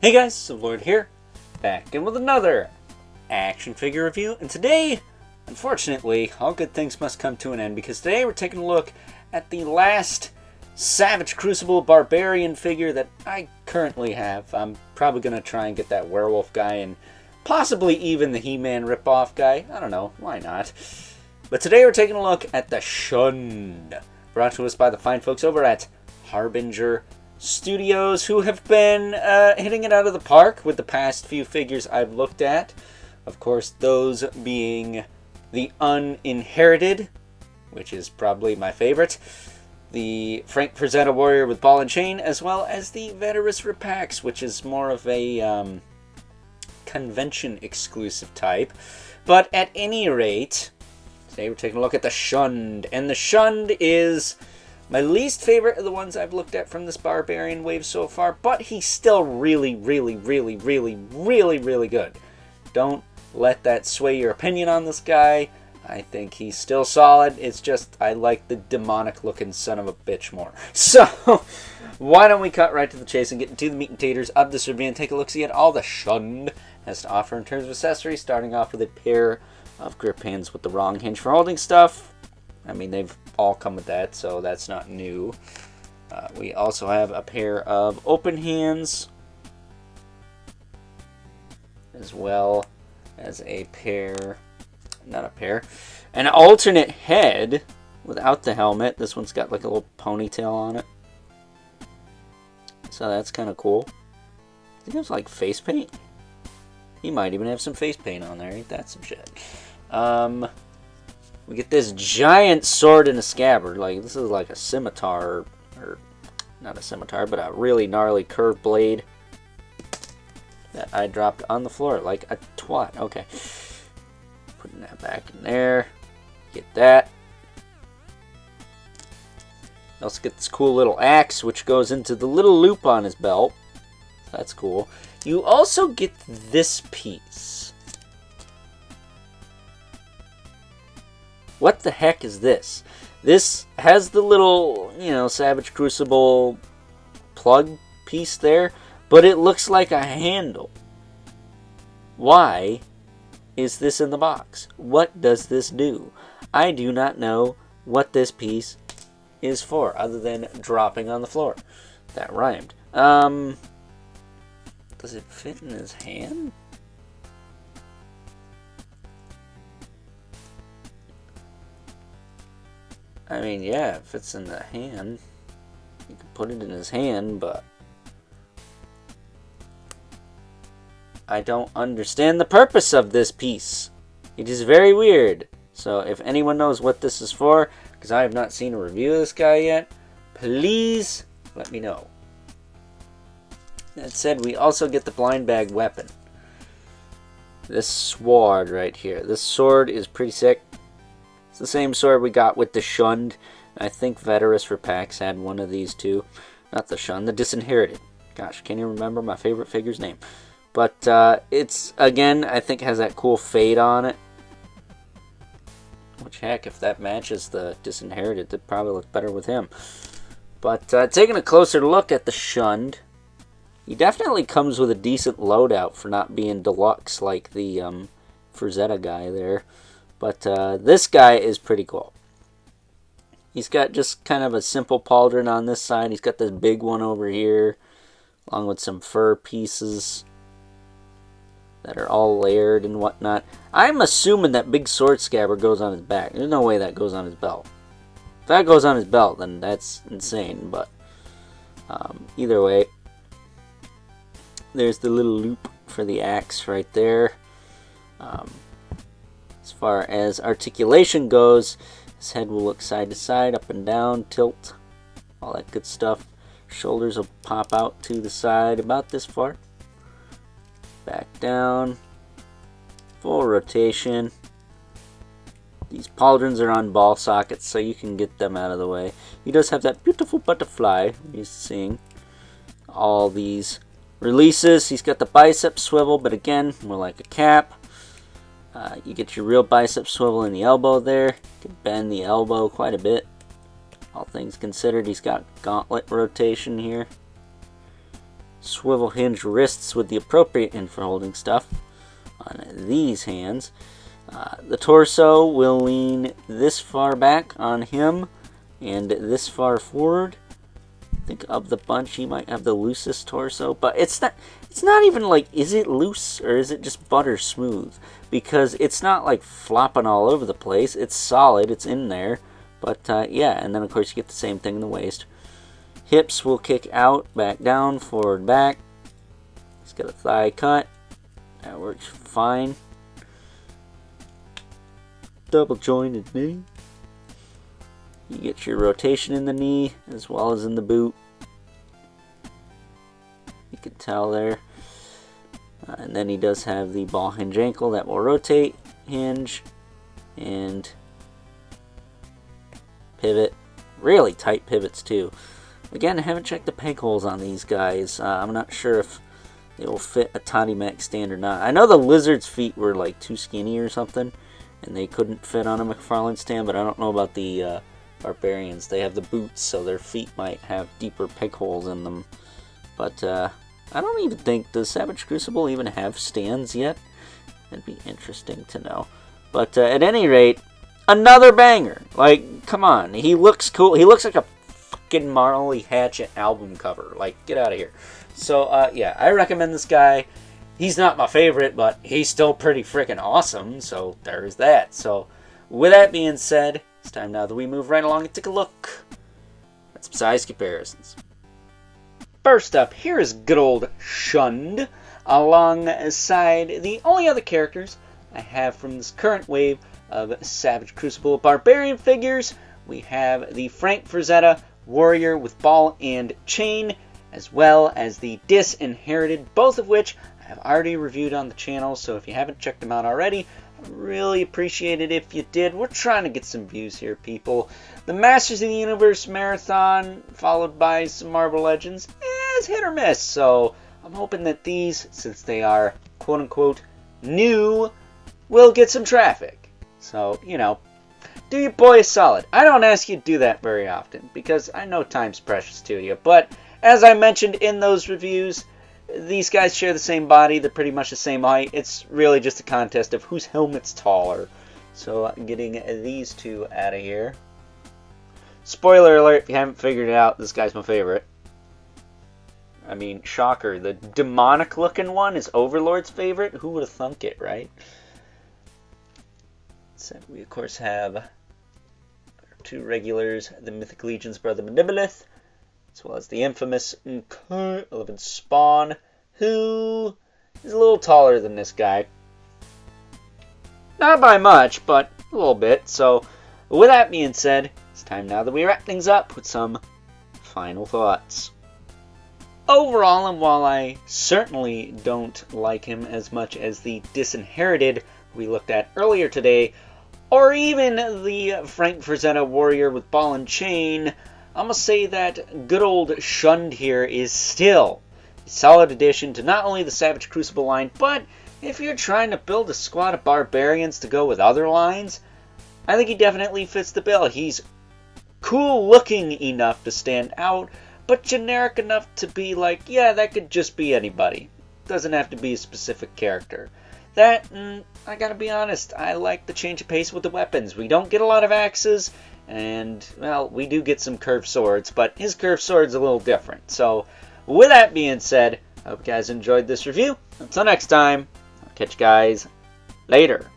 Hey guys, Lord here, back in with another action figure review, and today, unfortunately, all good things must come to an end, because today we're taking a look at the last Savage Crucible Barbarian figure that I currently have. I'm probably going to try and get that werewolf guy, and possibly even the He-Man ripoff guy. I don't know, why not? But today we're taking a look at the Shunned, brought to us by the fine folks over at Harbinger Studios, who have been hitting it out of the park with the past few figures I've looked at. Of course, those being the Uninherited, which is probably my favorite, the Frank Frazetta Warrior with Ball and Chain, as well as the Veterus Repax, which is more of a convention-exclusive type. But at any rate, today we're taking a look at the Shunned, and the Shunned is my least favorite of the ones I've looked at from this Barbarian wave so far, but he's still really good. Don't let that sway your opinion on this guy. I think he's still solid. It's just I like the demonic looking son of a bitch more. So, why don't we cut right to the chase and get into the meat and taters of this review and take a look-see at all the Shunned has to offer in terms of accessories, starting off with a pair of grip hands with the wrong hinge for holding stuff. I mean, they've all come with that, so that's not new. We also have a pair of open hands, as well as an alternate head without the helmet. This one's got like a little ponytail on it, so that's kind of cool. I think it's like face paint. He might even have some face paint on there. Ain't that some shit? We get this giant sword in a scabbard. Like, this is like a scimitar, or not a scimitar, but a really gnarly curved blade that I dropped on the floor like a twat. Okay. Putting that back in there. Get that. Also get this cool little axe, which goes into the little loop on his belt. That's cool. You also get this piece. What the heck is this? This has the little, Savage Crucible plug piece there, but it looks like a handle. Why is this in the box? What does this do? I do not know what this piece is for, other than dropping on the floor. That rhymed. Does it fit in his hand? I mean, yeah, it fits in the hand. You can put it in his hand, but I don't understand the purpose of this piece. It is very weird. So if anyone knows what this is for, because I have not seen a review of this guy yet, please let me know. That said, we also get the blind bag weapon. This sword right here. This sword is pretty sick. It's the same sword we got with the Shunned. I think Veterus Repax had one of these too. Not the Shunned, the Disinherited. Gosh, can't even remember my favorite figure's name. But it's, again, I think has that cool fade on it. Which, heck, if that matches the Disinherited, it'd probably look better with him. But taking a closer look at the Shunned, he definitely comes with a decent loadout for not being deluxe like the Frazetta guy there. But this guy is pretty cool. He's got just kind of a simple pauldron on this side. He's got this big one over here, along with some fur pieces that are all layered and whatnot. I'm assuming that big sword scabbard goes on his back. There's no way that goes on his belt. If that goes on his belt, then that's insane. But either way, there's the little loop for the axe right there. As far as articulation goes, his head will look side to side, up and down, tilt, all that good stuff. Shoulders will pop out to the side about this far. Back down. Full rotation. These pauldrons are on ball sockets, so you can get them out of the way. He does have that beautiful butterfly he's seeing. All these releases. He's got the bicep swivel, but again, more like a cap. You get your real bicep swivel in the elbow there. You can bend the elbow quite a bit. All things considered, he's got gauntlet rotation here. swivel hinge wrists with the appropriate in for holding stuff on these hands. The torso will lean this far back on him and this far forward. I think of the bunch, he might have the loosest torso, but it's not even like, is it loose or is it just butter smooth? Because it's not like flopping all over the place. It's solid, it's in there. But yeah, and then of course you get the same thing in the waist. Hips will kick out, back down, forward, back. He's got a thigh cut. That works fine. Double jointed knee. You get your rotation in the knee as well as in the boot. You can tell there. And then he does have the ball hinge ankle that will rotate, hinge, and pivot. Really tight pivots too. Again, I haven't checked the peg holes on these guys. I'm not sure if they will fit a Toddy Mac stand or not. I know the Lizard's feet were like too skinny or something, and they couldn't fit on a McFarlane stand, but I don't know about the Barbarians. They have the boots, so their feet might have deeper peg holes in them. But I don't even think, does Savage Crucible even have stands yet? That'd be interesting to know. But at any rate, another banger. Like, come on. He looks cool. He looks like a fucking Marley Hatchet album cover. Like, get out of here. So, yeah, I recommend this guy. He's not my favorite, but he's still pretty freaking awesome. So, there's that. So, with that being said, it's time now that we move right along and take a look at some size comparisons. First up, here is good old Shunned, alongside the only other characters I have from this current wave of Savage Crucible Barbarian figures. We have the Frank Frazetta Warrior with ball and chain, as well as the Disinherited, both of which I have already reviewed on the channel, so if you haven't checked them out already, I'd really appreciate it if you did. We're trying to get some views here, people. The Masters of the Universe Marathon, followed by some Marvel Legends, is hit or miss, so I'm hoping that these, since they are quote-unquote new, will get some traffic. So, you know, do your boy a solid. I don't ask you to do that very often, because I know time's precious to you, but as I mentioned in those reviews, these guys share the same body, they're pretty much the same height. It's really just a contest of whose helmet's taller. So, getting these two out of here. Spoiler alert, if you haven't figured it out, this guy's my favorite. I mean, shocker, the demonic looking one is Overlord's favorite? Who would have thunk it, right? So we of course have our two regulars, the Mythic Legion's brother Mandibilith, as well as the infamous 11 Spawn, who is a little taller than this guy. Not by much, but a little bit. So with that being said, it's time now that we wrap things up with some final thoughts. Overall, and while I certainly don't like him as much as the Disinherited we looked at earlier today, or even the Frank Frazetta Warrior with ball and chain, I'm going to say that good old Shunned here is still a solid addition to not only the Savage Crucible line, but if you're trying to build a squad of barbarians to go with other lines, I think he definitely fits the bill. He's cool looking enough to stand out, but generic enough to be like, yeah, that could just be anybody. Doesn't have to be a specific character. That, I gotta be honest, I like the change of pace with the weapons. We don't get a lot of axes, and, well, we do get some curved swords, but his curved sword's a little different. So, with that being said, I hope you guys enjoyed this review. Until next time, I'll catch you guys later.